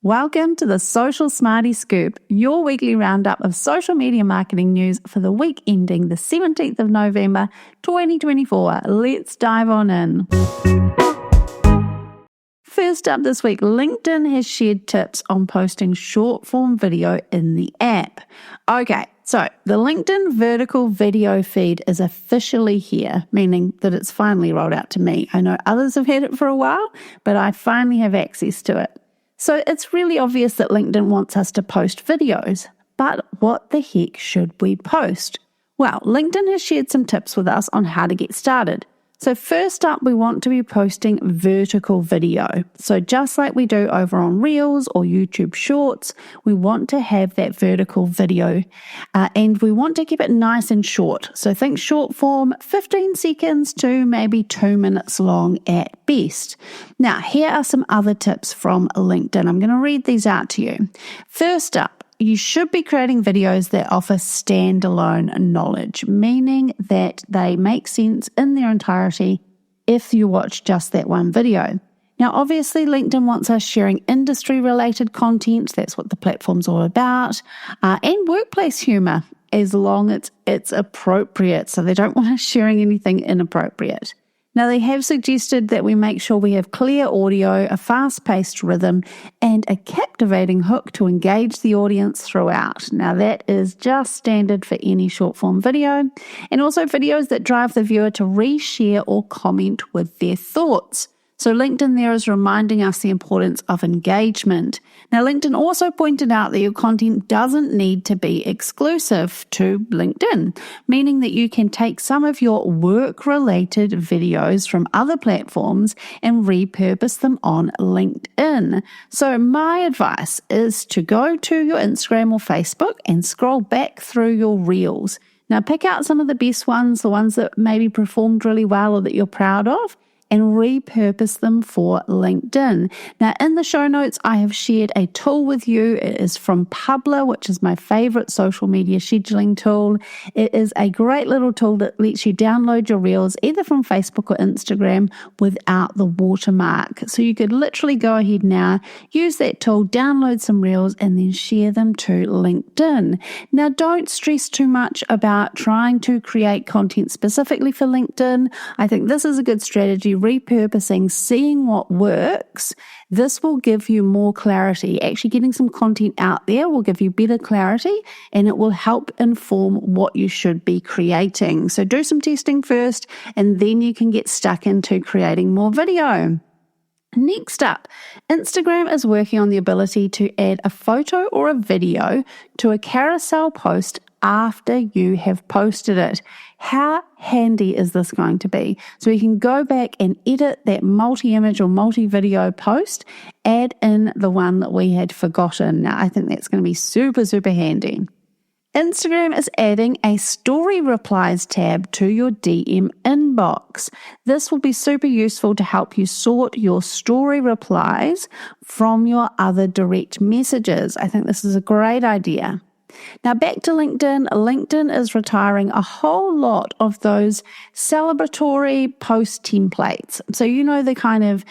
Welcome to the Social Smarty Scoop, your weekly roundup of social media marketing news for the week ending the 17th of November, 2024. Let's dive on in. First up this week, LinkedIn has shared tips on posting short-form video in the app. Okay, so the LinkedIn vertical video feed is officially here, meaning that it's finally rolled out to me. I know others have had it for a while, but I finally have access to it. So it's really obvious that LinkedIn wants us to post videos, but what the heck should we post? Well, LinkedIn has shared some tips with us on how to get started. So first up, we want to be posting vertical video. So just like we do over on Reels or YouTube Shorts, we want to have that vertical video and we want to keep it nice and short. So think short form, 15 seconds to maybe 2 minutes long at best. Now, here are some other tips from LinkedIn. I'm going to read these out to you. First up, you should be creating videos that offer standalone knowledge, meaning that they make sense in their entirety if you watch just that one video. Now, obviously, LinkedIn wants us sharing industry-related content. That's what the platform's all about, and workplace humor, as long as it's appropriate. So they don't want us sharing anything inappropriate. Now, they have suggested that we make sure we have clear audio, a fast-paced rhythm, and a captivating hook to engage the audience throughout. Now, that is just standard for any short-form video, and also videos that drive the viewer to reshare or comment with their thoughts. So LinkedIn there is reminding us the importance of engagement. Now, LinkedIn also pointed out that your content doesn't need to be exclusive to LinkedIn, meaning that you can take some of your work-related videos from other platforms and repurpose them on LinkedIn. So my advice is to go to your Instagram or Facebook and scroll back through your Reels. Now, pick out some of the best ones, the ones that maybe performed really well or that you're proud of, and repurpose them for LinkedIn. Now, in the show notes, I have shared a tool with you. It is from Publer, which is my favorite social media scheduling tool. It is a great little tool that lets you download your Reels either from Facebook or Instagram without the watermark. So you could literally go ahead now, use that tool, download some Reels, and then share them to LinkedIn. Now, don't stress too much about trying to create content specifically for LinkedIn. I think this is a good strategy. Repurposing, seeing what works, this will give you more clarity. Actually getting some content out there will give you better clarity and it will help inform what you should be creating. So do some testing first and then you can get stuck into creating more video. Next up, Instagram is working on the ability to add a photo or a video to a carousel post after you have posted it. How handy is this going to be? So we can go back and edit that multi-image or multi-video post, add in the one that we had forgotten. Now, I think that's going to be super, super handy. Instagram is adding a story replies tab to your DM inbox. This will be super useful to help you sort your story replies from your other direct messages. I think this is a great idea. Now back to LinkedIn. LinkedIn is retiring a whole lot of those celebratory post templates. So you know the kind of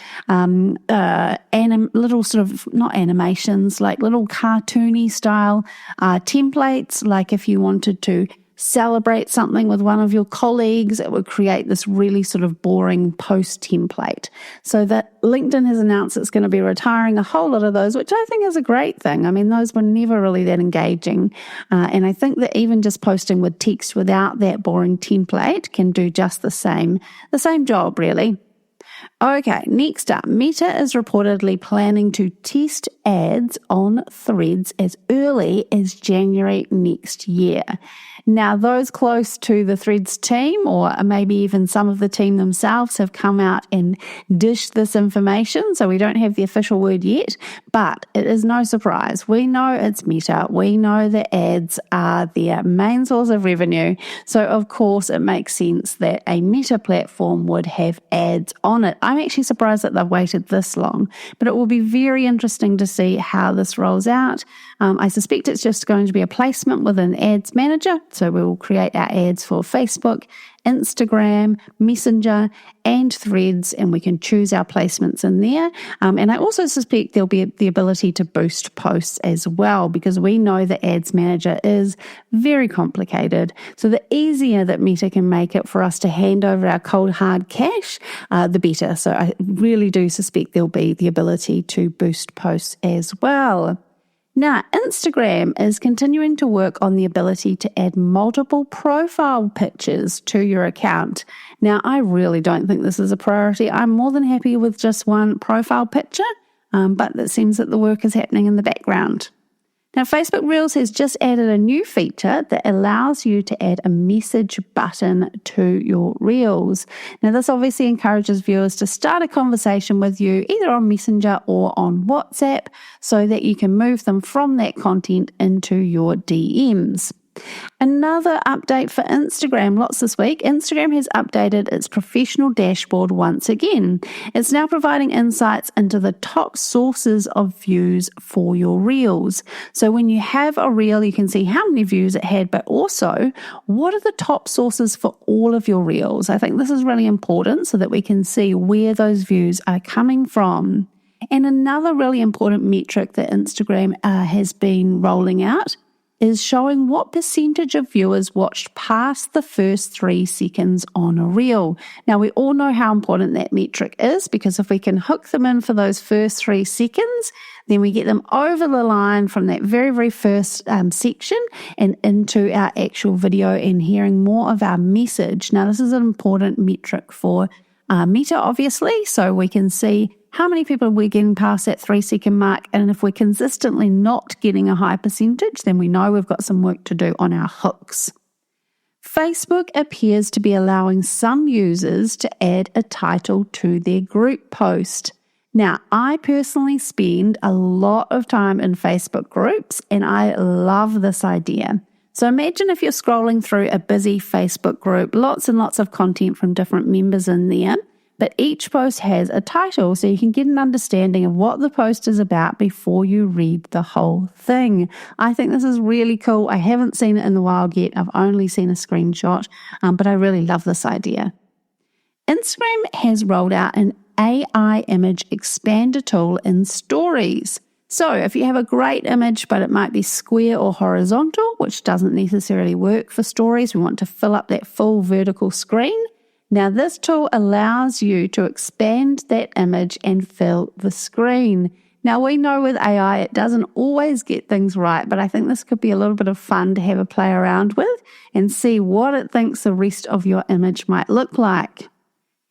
little sort of, not animations, like little cartoony style templates, like if you wanted to celebrate something with one of your colleagues, it would create this really sort of boring post template. So that LinkedIn has announced it's going to be retiring a whole lot of those, which I think is a great thing. I mean, those were never really that engaging. And I think that even just posting with text without that boring template can do just the same job, really. Okay, next up, Meta is reportedly planning to test ads on Threads as early as January next year. Now, those close to the Threads team, or maybe even some of the team themselves, have come out and dished this information, so we don't have the official word yet, but it is no surprise. We know it's Meta. We know that ads are their main source of revenue, so of course it makes sense that a Meta platform would have ads on it. I'm actually surprised that they've waited this long, but it will be very interesting to see how this rolls out. I suspect it's just going to be a placement within Ads Manager, so we will create our ads for Facebook, Instagram, Messenger, and Threads, and we can choose our placements in there. And I also suspect there'll be the ability to boost posts as well, because we know the Ads Manager is very complicated. So the easier that Meta can make it for us to hand over our cold hard cash, the better. So I really do suspect there'll be the ability to boost posts as well. Now, Instagram is continuing to work on the ability to add multiple profile pictures to your account. Now, I really don't think this is a priority. I'm more than happy with just one profile picture, but it seems that the work is happening in the background. Now, Facebook Reels has just added a new feature that allows you to add a message button to your Reels. Now, this obviously encourages viewers to start a conversation with you either on Messenger or on WhatsApp so that you can move them from that content into your DMs. Another update for Instagram, lots this week. Instagram has updated its professional dashboard once again. It's now providing insights into the top sources of views for your Reels. So when you have a Reel, you can see how many views it had, but also what are the top sources for all of your Reels. I think this is really important so that we can see where those views are coming from. And another really important metric that Instagram has been rolling out is showing what percentage of viewers watched past the first 3 seconds on a reel. Now, we all know how important that metric is, because if we can hook them in for those first 3 seconds, then we get them over the line from that very, very first section and into our actual video and hearing more of our message. Now, this is an important metric for Meta, obviously, so we can see how many people we're getting past that 3-second mark, and if we're consistently not getting a high percentage, then we know we've got some work to do on our hooks. Facebook appears to be allowing some users to add a title to their group post. Now, I personally spend a lot of time in Facebook groups, and I love this idea. So imagine if you're scrolling through a busy Facebook group, lots and lots of content from different members in there, but each post has a title so you can get an understanding of what the post is about before you read the whole thing. I think this is really cool. I haven't seen it in the wild yet. I've only seen a screenshot, but I really love this idea. Instagram has rolled out an AI image expander tool in Stories. So if you have a great image, but it might be square or horizontal, which doesn't necessarily work for Stories, we want to fill up that full vertical screen. Now, this tool allows you to expand that image and fill the screen. Now, we know with AI, it doesn't always get things right, but I think this could be a little bit of fun to have a play around with and see what it thinks the rest of your image might look like.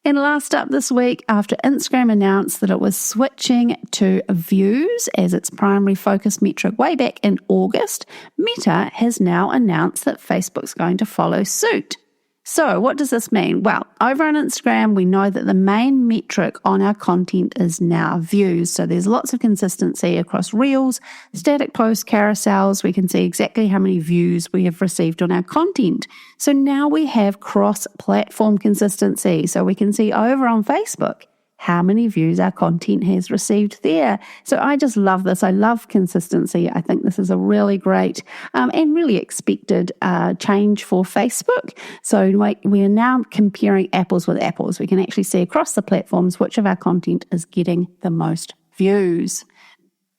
And last up this week, after Instagram announced that it was switching to views as its primary focus metric way back in August, Meta has now announced that Facebook's going to follow suit. So what does this mean? Well, over on Instagram, we know that the main metric on our content is now views. So there's lots of consistency across Reels, static posts, carousels. We can see exactly how many views we have received on our content. So now we have cross-platform consistency. So we can see over on Facebook how many views our content has received there. So I just love this. I love consistency. I think this is a really great and really expected change for Facebook. So we are now comparing apples with apples. We can actually see across the platforms which of our content is getting the most views.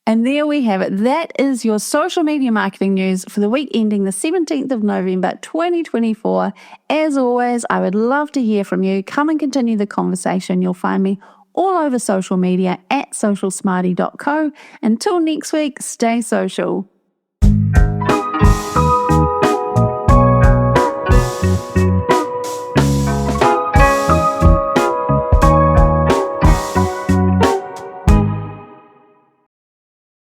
And there we have it. That is your social media marketing news for the week ending the 17th of November, 2024. As always, I would love to hear from you. Come and continue the conversation. You'll find me all over social media at socialsmarty.co. Until next week, stay social.